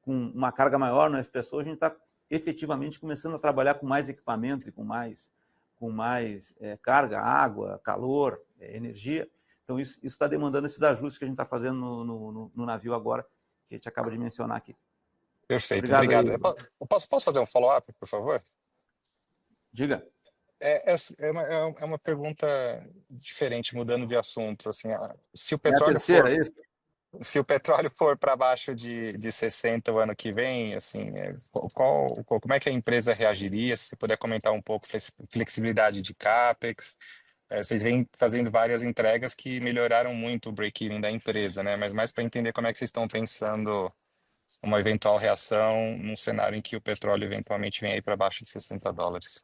com uma carga maior no FPSO, a gente está efetivamente começando a trabalhar com mais equipamentos e com mais carga, água, calor, energia. Então, isso está demandando esses ajustes que a gente está fazendo no navio agora, que a gente acaba de mencionar aqui. Perfeito, obrigado. Eu posso fazer um follow-up, por favor? Diga. É uma pergunta diferente, mudando de assunto. Assim, se o É a petróleo terceira, é isso? se o petróleo for para baixo de 60 o ano que vem, assim, como é que a empresa reagiria? Se você puder comentar um pouco flexibilidade de CAPEX. Vocês vêm fazendo várias entregas que melhoraram muito o break-even da empresa, né? Mas mais para entender como é que vocês estão pensando uma eventual reação num cenário em que o petróleo eventualmente vem aí para baixo de $60.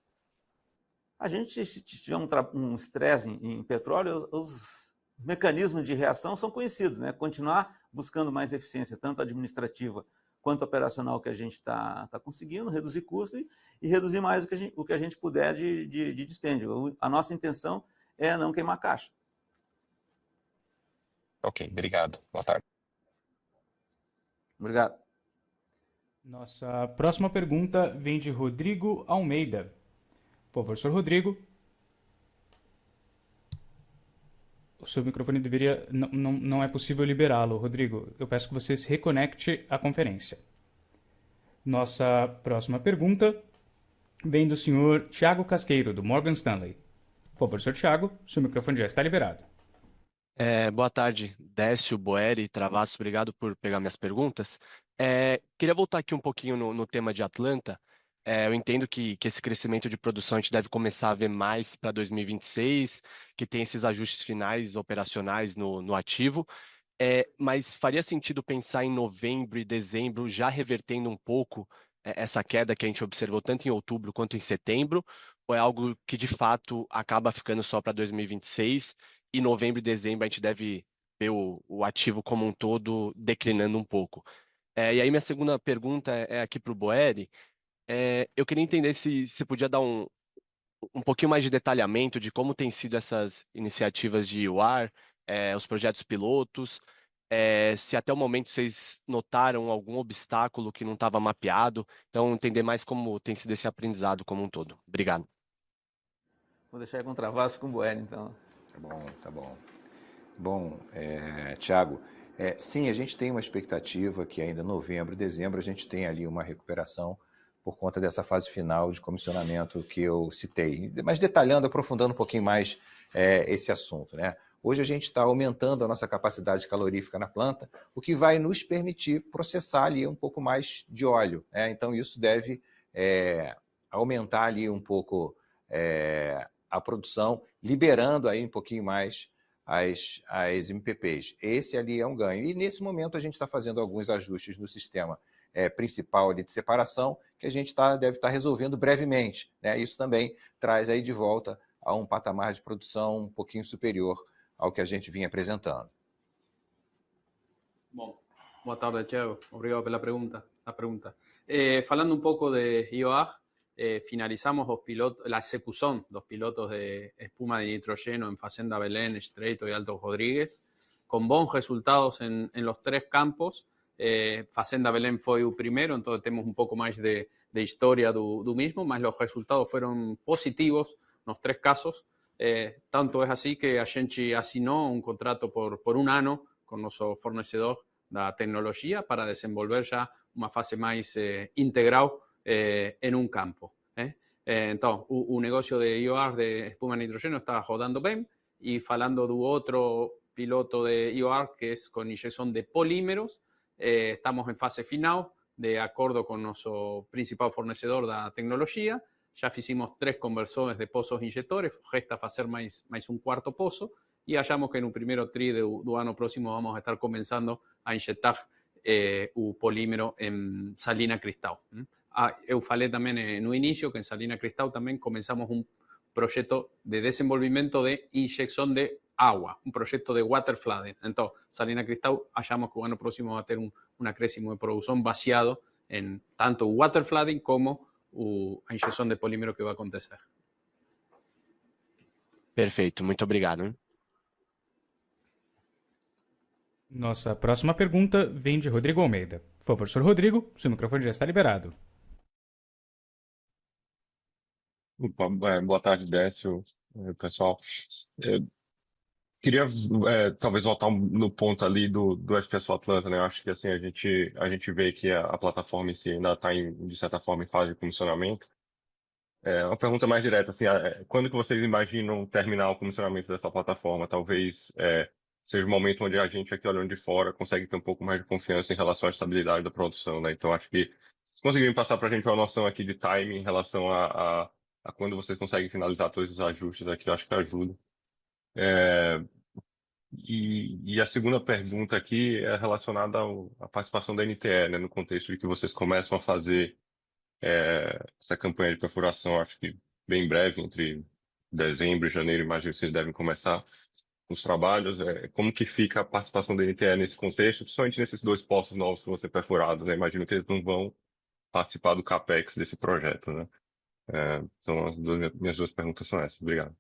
A gente, se tiver um estresse em petróleo, os mecanismos de reação são conhecidos, né? Continuar buscando mais eficiência, tanto administrativa quanto operacional, que a gente está conseguindo, reduzir custos e reduzir mais o que a gente puder de dispêndio. A nossa intenção é não queimar caixa. Ok, obrigado. Boa tarde. Obrigado. Nossa próxima pergunta vem de Rodrigo Almeida. Por favor, senhor Rodrigo. O seu microfone deveria... Não é possível liberá-lo, Rodrigo. Eu peço que você se reconecte à conferência. Nossa próxima pergunta vem do senhor Thiago Casqueiro, do Morgan Stanley. Por favor, senhor Thiago, seu microfone já está liberado. Boa tarde, Décio, Boeri, Travassos, obrigado por pegar minhas perguntas. Queria voltar aqui um pouquinho no tema de Atlanta. Eu entendo que esse crescimento de produção a gente deve começar a ver mais para 2026, que tem esses ajustes finais operacionais no ativo. Mas faria sentido pensar em novembro e dezembro já revertendo um pouco essa queda que a gente observou tanto em outubro quanto em setembro, ou é algo que de fato acaba ficando só para 2026 e novembro e dezembro a gente deve ver o ativo como um todo declinando um pouco? E aí minha segunda pergunta é aqui para o Boeri. Eu queria entender se você podia dar um pouquinho mais de detalhamento de como tem sido essas iniciativas de EOR, os projetos pilotos, se até o momento vocês notaram algum obstáculo que não estava mapeado. Então, entender mais como tem sido esse aprendizado como um todo. Obrigado. Vou deixar com o Travassos com o Boeri, então. Tá bom. Bom, Thiago, sim, a gente tem uma expectativa que ainda em novembro e dezembro a gente tem ali uma recuperação por conta dessa fase final de comissionamento que eu citei. Mas detalhando, aprofundando um pouquinho mais esse assunto, né? Hoje a gente está aumentando a nossa capacidade calorífica na planta, o que vai nos permitir processar ali um pouco mais de óleo, né? Então isso deve aumentar ali um pouco a produção, liberando aí um pouquinho mais as MPPs. Esse ali é um ganho. E nesse momento a gente está fazendo alguns ajustes no sistema principal ali de separação, que a gente deve estar resolvendo brevemente, né? Isso também traz aí de volta a um patamar de produção um pouquinho superior ao que a gente vinha apresentando. Bom, boa tarde, Thiago. Obrigado pela pergunta. Falando un poco de IOAG, finalizamos la ejecución dos pilotos de espuma de nitrógeno en Fazenda Belén, Estreito y Alto Rodríguez, con buenos resultados en los tres campos. Fazenda Belén fue el primero, entonces tenemos un poco más de historia do mismo, mas los resultados fueron positivos nos tres casos. Tanto es así que a gente assinou un contrato por un año con nuestro fornecedor de tecnología para desenvolver ya una fase más integral en un campo. Entonces, o negocio de IOR de espuma de nitrógeno está rodando bien, y falando de otro piloto de IOR que es con inyección de polímeros, estamos en fase final de acuerdo con nuestro principal fornecedor de tecnología. Ya hicimos 3 conversores de pozos inyectores, resta hacer más un cuarto pozo, y hallamos que en un primer tri do ano próximo vamos a estar comenzando a inyectar o polímero en Salina Cristal. Eu falei también en un inicio que en Salina Cristal también comenzamos un proyecto de desenvolvimiento de inyección de agua, un proyecto de water flooding. Entonces, Salina Cristal hallamos que el año próximo va a tener un acréscimo de producción baseado en tanto water flooding como a injeção de polímero que vai acontecer. Perfeito, muito obrigado. Nossa próxima pergunta vem de Rodrigo Almeida. Professor Rodrigo, seu microfone já está liberado. Opa, boa tarde, Décio, pessoal. Queria talvez voltar no ponto ali do FPS Atlanta, né? Eu acho que assim a gente vê que a plataforma em si ainda está de certa forma em fase de comissionamento. Uma pergunta mais direta, assim, quando que vocês imaginam terminar o comissionamento dessa plataforma? Talvez seja o momento onde a gente aqui olhando de fora consegue ter um pouco mais de confiança em relação à estabilidade da produção, né? Então acho que se conseguirem passar para a gente uma noção aqui de time em relação a quando vocês conseguem finalizar todos os ajustes aqui, eu acho que ajuda. E a segunda pergunta aqui é relacionada à participação da NTE, né, no contexto de que vocês começam a fazer essa campanha de perfuração, acho que bem breve, entre dezembro e janeiro, imagino que vocês devem começar os trabalhos. Como que fica a participação da NTE nesse contexto, principalmente nesses 2 poços novos que vão ser perfurados, né? Imagino que eles não vão participar do CAPEX desse projeto, né? Então, minhas 2 perguntas são essas. Obrigado.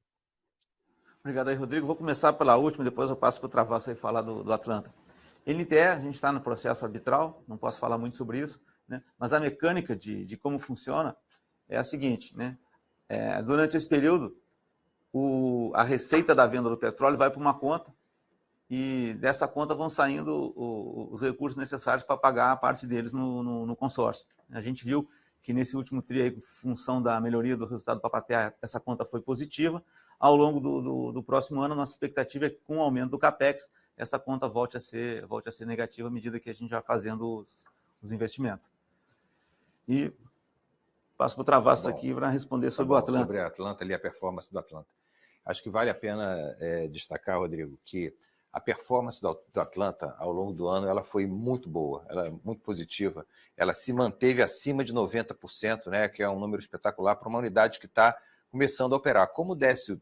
Obrigado aí, Rodrigo. Vou começar pela última, depois eu passo para o Travasso aí falar do Atlanta. NTE, a gente está no processo arbitral, não posso falar muito sobre isso, né? Mas a mecânica de como funciona é a seguinte, né? Durante esse período, a receita da venda do petróleo vai para uma conta e dessa conta vão saindo os recursos necessários para pagar a parte deles no consórcio. A gente viu que nesse último TRI, aí, em função da melhoria do resultado do Papa-Terra, essa conta foi positiva. Ao longo do próximo ano, nossa expectativa é que, com o aumento do CAPEX, essa conta volte a ser negativa à medida que a gente vai fazendo os investimentos. E passo para o Travasso aqui para responder sobre o Atlanta. Sobre a Atlanta, ali, a performance do Atlanta. Acho que vale a pena destacar, Rodrigo, que a performance do Atlanta ao longo do ano ela foi muito boa, ela é muito positiva. Ela se manteve acima de 90%, né, que é um número espetacular para uma unidade que está começando a operar. Como o Décio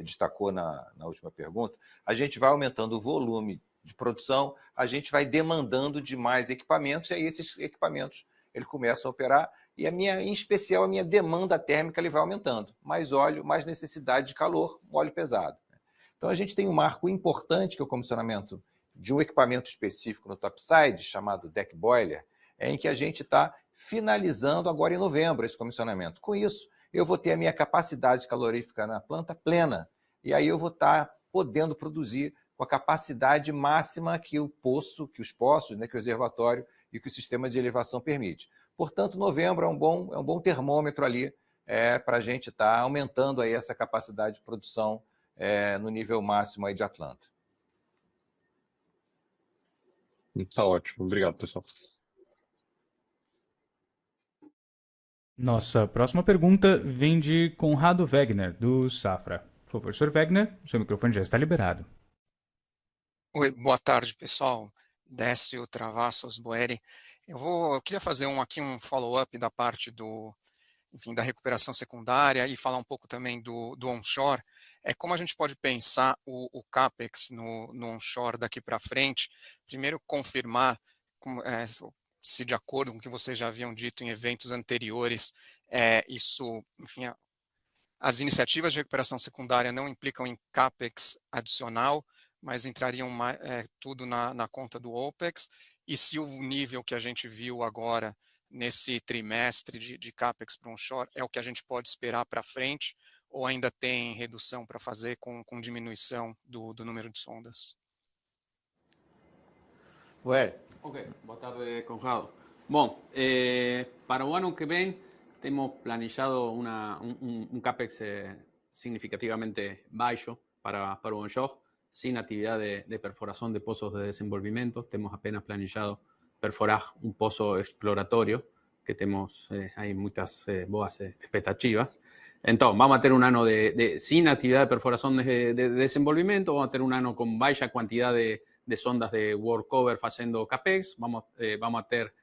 destacou na última pergunta, a gente vai aumentando o volume de produção, a gente vai demandando de mais equipamentos, e aí esses equipamentos eles começam a operar, e em especial a minha demanda térmica ele vai aumentando. Mais óleo, mais necessidade de calor, óleo pesado. Então a gente tem um marco importante, que é o comissionamento de um equipamento específico no topside, chamado deck boiler, em que a gente está finalizando agora em novembro esse comissionamento. Com isso, eu vou ter a minha capacidade calorífica na planta plena, e aí eu vou estar podendo produzir com a capacidade máxima que o poço, que os poços, né, que o reservatório e que o sistema de elevação permite. Portanto, novembro é um bom termômetro ali para a gente estar aumentando aí essa capacidade de produção no nível máximo aí de Atlanta. Tá ótimo. Obrigado, pessoal. Nossa próxima pergunta vem de Conrado Wegner, do Safra. Professor Wegner, seu microfone já está liberado. Oi, boa tarde, pessoal. Décio, Travassos, Boeri. Eu queria fazer aqui um follow-up da parte da recuperação secundária e falar um pouco também do onshore. Como a gente pode pensar o CAPEX no onshore daqui para frente? Primeiro, confirmar se de acordo com o que vocês já haviam dito em eventos anteriores, as iniciativas de recuperação secundária não implicam em CAPEX adicional, mas entrariam tudo na conta do OPEX, e se o nível que a gente viu agora nesse trimestre de CAPEX para onshore é o que a gente pode esperar para frente, ou ainda tem redução para fazer com diminuição do número de sondas? Ué. Ok, boa tarde, Conrado. Bom, para o ano que vem, temos planejado um CAPEX significativamente baixo para o onshore, sin actividad de perforación de pozos de desenvolvimiento. Tenemos apenas planillado perforar un pozo exploratorio, que tenemos hay muchas boas expectativas. Entonces, vamos a tener un ano sin actividad de perforación de desenvolvimiento, vamos a tener un ano con baja cantidad de sondas de workover haciendo CAPEX, vamos a tener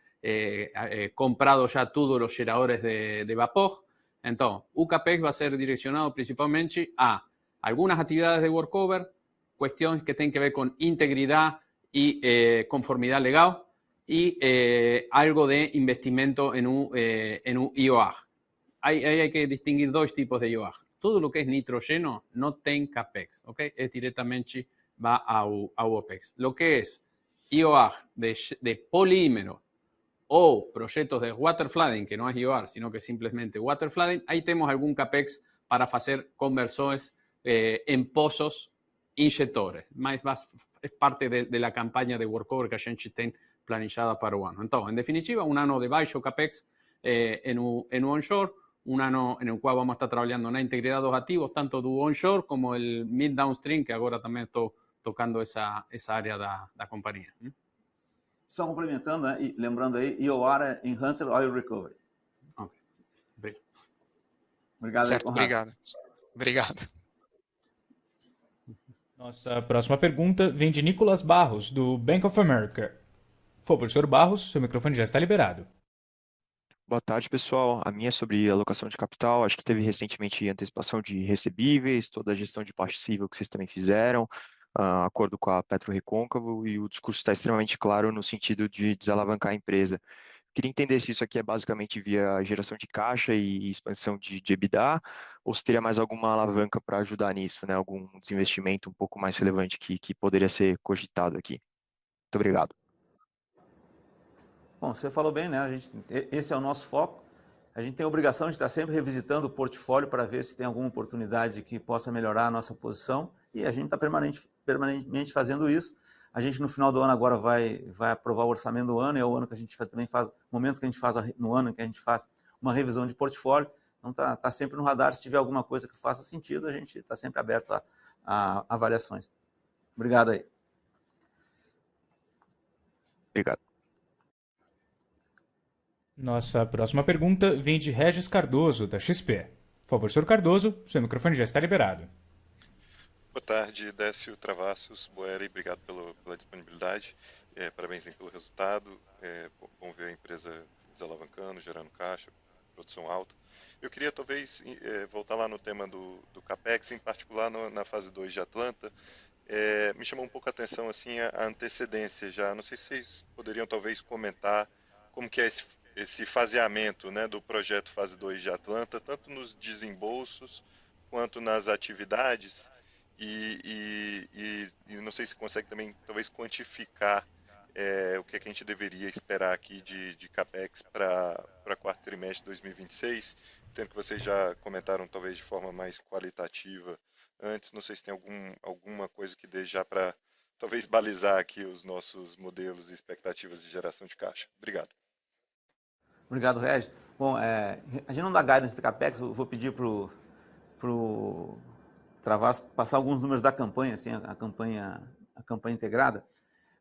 comprado ya todos los geradores de vapor. Entonces, UCAPEX va a ser direccionado principalmente a algunas actividades de workover, cuestiones que tienen que ver con integridad y conformidad legal, y algo de investimento en un IOAG. Hay que distinguir 2 tipos de IOAG. Todo lo que es nitrógeno no tiene CAPEX, ¿ok? Es directamente va a OPEX. Lo que es IOAG de polímero o proyectos de waterflooding, que no es IOR, sino que simplemente waterflooding, ahí tenemos algún CAPEX para hacer conversões em pozos injetores. Mas es parte de la campaña de workover que a gente tem planillada para o ano. Então, em definitiva, um ano de baixo CAPEX en onshore, un ano en el cual vamos a estar trabajando en la integridad de los activos, tanto do onshore como el mid downstream, que ahora también estoy tocando esa área de la compañía. Só complementando, né, e lembrando aí, IOR é Enhanced Oil Recovery. Ok. Obrigado. Certo, Conrado. Obrigado. Nossa próxima pergunta vem de Nicolas Barros, do Bank of America. Por favor, senhor Barros, seu microfone já está liberado. Boa tarde, pessoal. A minha é sobre alocação de capital. Acho que teve recentemente antecipação de recebíveis, toda a gestão de passivo que vocês também fizeram, acordo com a Petro Recôncavo, e o discurso está extremamente claro no sentido de desalavancar a empresa. Queria entender se isso aqui é basicamente via geração de caixa e expansão de EBITDA, ou se teria mais alguma alavanca para ajudar nisso, né? Algum desinvestimento um pouco mais relevante que poderia ser cogitado aqui. Muito obrigado. Bom, você falou bem, né? Esse é o nosso foco. A gente tem a obrigação de estar sempre revisitando o portfólio para ver se tem alguma oportunidade que possa melhorar a nossa posição, e a gente está permanentemente fazendo isso. A gente, no final do ano, agora vai aprovar o orçamento do ano, é o ano que a gente também faz, momento que a gente faz, no ano que a gente faz uma revisão de portfólio. Então, está sempre no radar. Se tiver alguma coisa que faça sentido, a gente está sempre aberto a avaliações. Obrigado aí. Obrigado. Nossa próxima pergunta vem de Regis Cardoso, da XP. Por favor, senhor Cardoso, seu microfone já está liberado. Boa tarde, Décio Travassos, Boeri, obrigado pela disponibilidade. Parabéns pelo resultado. Bom ver a empresa desalavancando, gerando caixa, produção alta. Eu queria talvez voltar lá no tema do CAPEX, em particular na fase 2 de Atlanta. Me chamou um pouco a atenção assim, a antecedência já. Não sei se vocês poderiam talvez comentar como que é esse faseamento, né, do projeto fase 2 de Atlanta, tanto nos desembolsos quanto nas atividades. E não sei se consegue também talvez quantificar o que a gente deveria esperar aqui de CAPEX para quarto trimestre de 2026, tendo que vocês já comentaram talvez de forma mais qualitativa antes. Não sei se tem alguma coisa que dê já para talvez balizar aqui os nossos modelos e expectativas de geração de caixa. Obrigado. Obrigado, Regis. Bom, a gente não dá guidance de CAPEX, eu vou pedir para o Travassos passar alguns números da campanha, assim, a campanha integrada.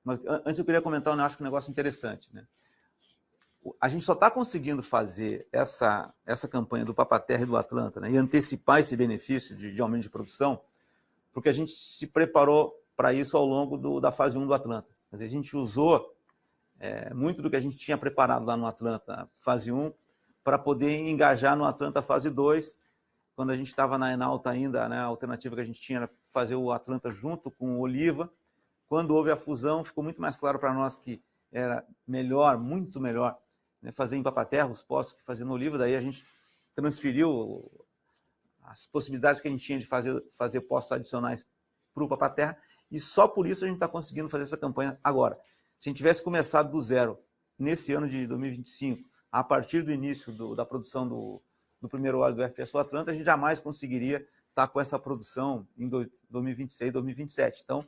Mas antes eu queria comentar, eu acho que um negócio interessante, né? A gente só está conseguindo fazer essa campanha do Papa-Terra e do Atlanta, né, e antecipar esse benefício de aumento de produção, porque a gente se preparou para isso ao longo da fase 1 do Atlanta. Quer dizer, a gente usou muito do que a gente tinha preparado lá no Atlanta fase 1 para poder engajar no Atlanta fase 2, quando a gente estava na Enalta ainda, né, a alternativa que a gente tinha era fazer o Atlanta junto com o Oliva. Quando houve a fusão, ficou muito mais claro para nós que era melhor, muito melhor, né, fazer em Papa-Terra os postos que fazer no Oliva. Daí a gente transferiu as possibilidades que a gente tinha de fazer postos adicionais para o Papa-Terra, e só por isso a gente está conseguindo fazer essa campanha agora. Se a gente tivesse começado do zero nesse ano de 2025, a partir do início da produção do primeiro óleo do FPSO Atlanta, a gente jamais conseguiria estar com essa produção em 2026, 2027. Então,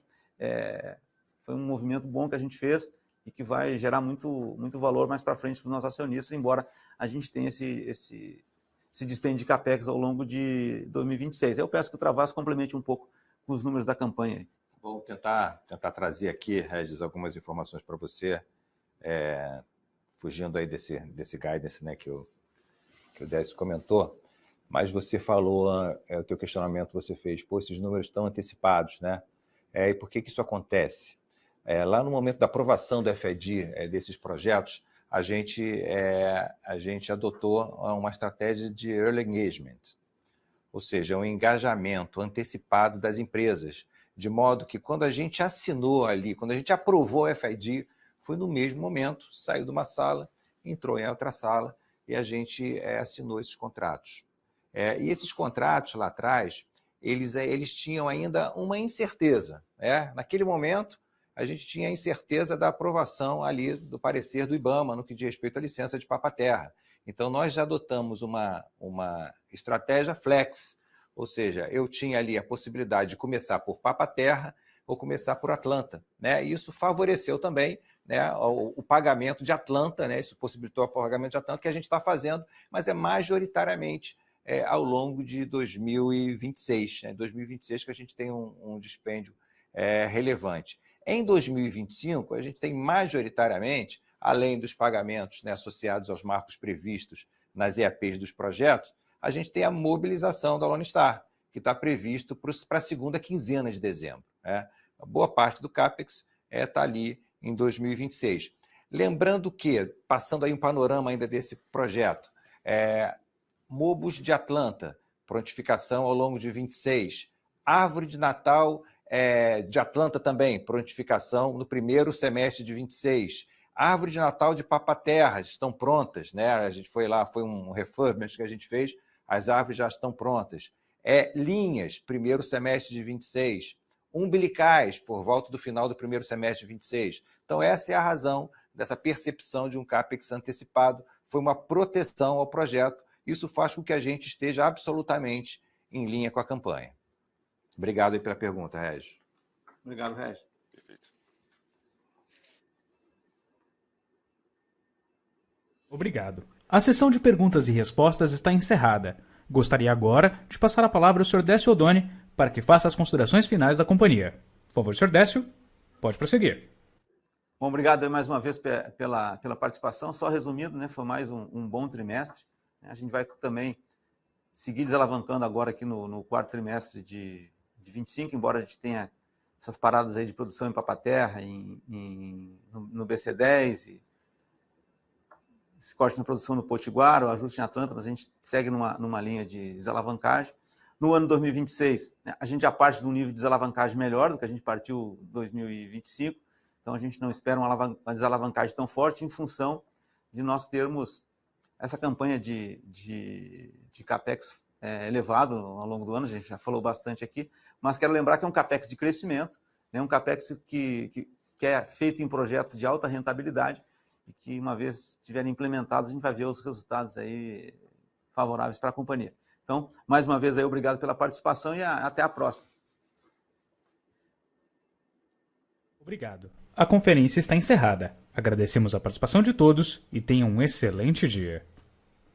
foi um movimento bom que a gente fez e que vai gerar muito valor mais para frente para os nossos acionistas, embora a gente tenha esse dispêndio de CAPEX ao longo de 2026. Eu peço que o Travassos complemente um pouco com os números da campanha. Vou tentar trazer aqui, Regis, algumas informações para você, fugindo aí desse guidance, né, que o Décio comentou, mas você falou, o teu questionamento você fez, esses números estão antecipados, né? E por que isso acontece? Lá no momento da aprovação do FID desses projetos, a gente adotou uma estratégia de early engagement, ou seja, um engajamento antecipado das empresas, de modo que quando a gente assinou ali, quando a gente aprovou o FID, foi no mesmo momento, saiu de uma sala, entrou em outra sala e a gente assinou esses contratos. E esses contratos lá atrás, eles tinham ainda uma incerteza. Naquele momento, a gente tinha a incerteza da aprovação ali do parecer do IBAMA no que diz respeito à licença de papa-terra. Então, nós já adotamos uma estratégia flex, ou seja, eu tinha ali a possibilidade de começar por papa-terra ou começar por Atlanta, né? E isso favoreceu também, né, o pagamento de Atlanta, né? Isso possibilitou o pagamento de Atlanta, que a gente está fazendo, mas é majoritariamente ao longo de 2026. Né? 2026 que a gente tem um dispêndio relevante. Em 2025, a gente tem majoritariamente, além dos pagamentos, né, associados aos marcos previstos nas EAPs dos projetos, a gente tem a mobilização da Lone Star, que está previsto para a segunda quinzena de dezembro. Né? A boa parte do CAPEX está ali em 2026. Lembrando que, passando aí um panorama ainda desse projeto, Mobus de Atlanta, prontificação ao longo de 26. Árvore de Natal de Atlanta também, prontificação no primeiro semestre de 26. Árvore de Natal de Papa-Terras estão prontas, né? A gente foi lá, foi um refurbishment que a gente fez, as árvores já estão prontas. Linhas, primeiro semestre de 26. Umbilicais, por volta do final do primeiro semestre de 26. Então, essa é a razão dessa percepção de um CAPEX antecipado. Foi uma proteção ao projeto. Isso faz com que a gente esteja absolutamente em linha com a campanha. Obrigado aí pela pergunta, Régis. Obrigado, Régis. Perfeito. Obrigado. A sessão de perguntas e respostas está encerrada. Gostaria agora de passar a palavra ao Sr. Décio Oddone para que faça as considerações finais da companhia. Por favor, Sr. Décio, pode prosseguir. Bom, obrigado aí mais uma vez pela participação. Só resumindo, né, foi mais um bom trimestre. A gente vai também seguir desalavancando agora aqui no quarto trimestre de 25, embora a gente tenha essas paradas aí de produção em Papa-Terra, no BC10, e esse corte na produção no Potiguar, o ajuste em Atlanta, mas a gente segue numa linha de desalavancagem. No ano 2026, né, a gente já parte de um nível de desalavancagem melhor do que a gente partiu em 2025, então a gente não espera uma desalavancagem tão forte em função de nós termos essa campanha de CAPEX elevado ao longo do ano, a gente já falou bastante aqui, mas quero lembrar que é um CAPEX de crescimento, né, um CAPEX que é feito em projetos de alta rentabilidade e que, uma vez estiverem implementados, a gente vai ver os resultados aí favoráveis para a companhia. Então, mais uma vez, aí, obrigado pela participação e até a próxima. Obrigado. A conferência está encerrada. Agradecemos a participação de todos e tenham um excelente dia.